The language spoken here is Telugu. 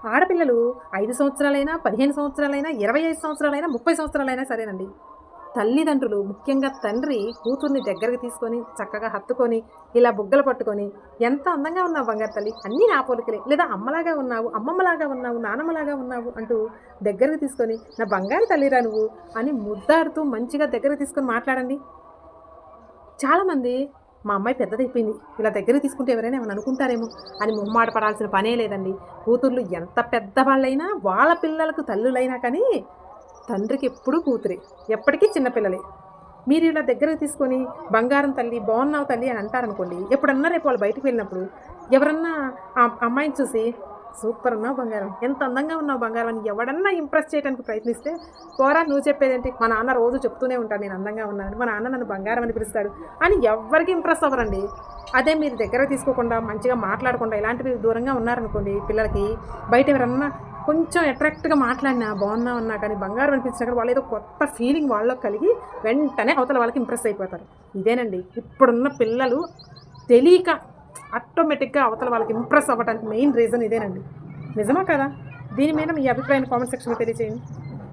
ఆడపిల్లలు 5 సంవత్సరాలైనా, 15 సంవత్సరాలైనా, 25 సంవత్సరాలైనా, 30 సంవత్సరాలైనా సరేనండి. తల్లిదండ్రులు ముఖ్యంగా తండ్రి కూతుర్ని దగ్గరికి తీసుకొని, చక్కగా హత్తుకొని, ఇలా బుగ్గలు పట్టుకొని, "ఎంత అందంగా ఉన్నావు బంగారు తల్లి. అన్నీ నా పోలికలే." లేదా "అమ్మలాగా ఉన్నావు, అమ్మమ్మలాగా ఉన్నావు, నానమ్మలాగా ఉన్నావు" అంటూ దగ్గరికి తీసుకొని, "నా బంగారు తల్లిరా నువ్వు" అని ముద్దాడుతూ మంచిగా దగ్గరికి తీసుకొని మాట్లాడండి. చాలామంది మా అమ్మాయి పెద్దదైపోయింది. ఇలా దగ్గరికి తీసుకుంటే ఎవరైనా ఏమన్నా అనుకుంటారేమో అని మొహమాట పడాల్సిన పనే లేదండి. కూతుర్లు ఎంత పెద్దవాళ్ళైనా వాళ్ళ పిల్లలకు తల్లులైనా కానీ తండ్రికి ఎప్పుడూ కూతురే. ఎప్పటికీ చిన్న పిల్లలే. మీరు ఇలా దగ్గరకు తీసుకొని బంగారం తల్లి, బాగున్నావు తల్లి అని అంటారనుకోండి. ఎప్పుడన్నా రేపు వాళ్ళు బయటికి వెళ్ళినప్పుడు ఎవరన్నా ఆ అమ్మాయిని చూసి సూపర్ ఉన్నావు బంగారం, ఎంత అందంగా ఉన్నావు బంగారం అని ఎవడన్నా ఇంప్రెస్ చేయడానికి ప్రయత్నిస్తే, పోరా నువ్వు చెప్పేదేంటి, మా నాన్న రోజు చెప్తూనే ఉంటాడు నేను అందంగా ఉన్నానని, మా నాన్న నన్ను బంగారం అని పిలుస్తాడు అని ఎవ్వరికి ఇంప్రెస్ అవ్వరండి. అదే మీరు దగ్గర తీసుకోకుండా మంచిగా మాట్లాడకుండా ఇలాంటివి దూరంగా ఉన్నారనుకోండి, పిల్లలకి బయట ఎవరన్నా కొంచెం అట్రాక్ట్గా మాట్లాడినా బాగున్నావు అన్నా కానీ బంగారం అనిపించినా కానీ వాళ్ళు ఏదో కొత్త ఫీలింగ్ వాళ్ళలో కలిగి వెంటనే అవతల వాళ్ళకి ఇంప్రెస్ అయిపోతారు. ఇదేనండి ఇప్పుడున్న పిల్లలు తెలియక ఆటోమేటిక్‌గా అవతల వాళ్ళకి ఇంప్రెస్ అవ్వడానికి మెయిన్ రీజన్ ఇదేనండి. నిజమా కాదా? దీని మీద మీ అభిప్రాయాన్ని కామెంట్ సెక్షన్‌లో తెలియజేయండి.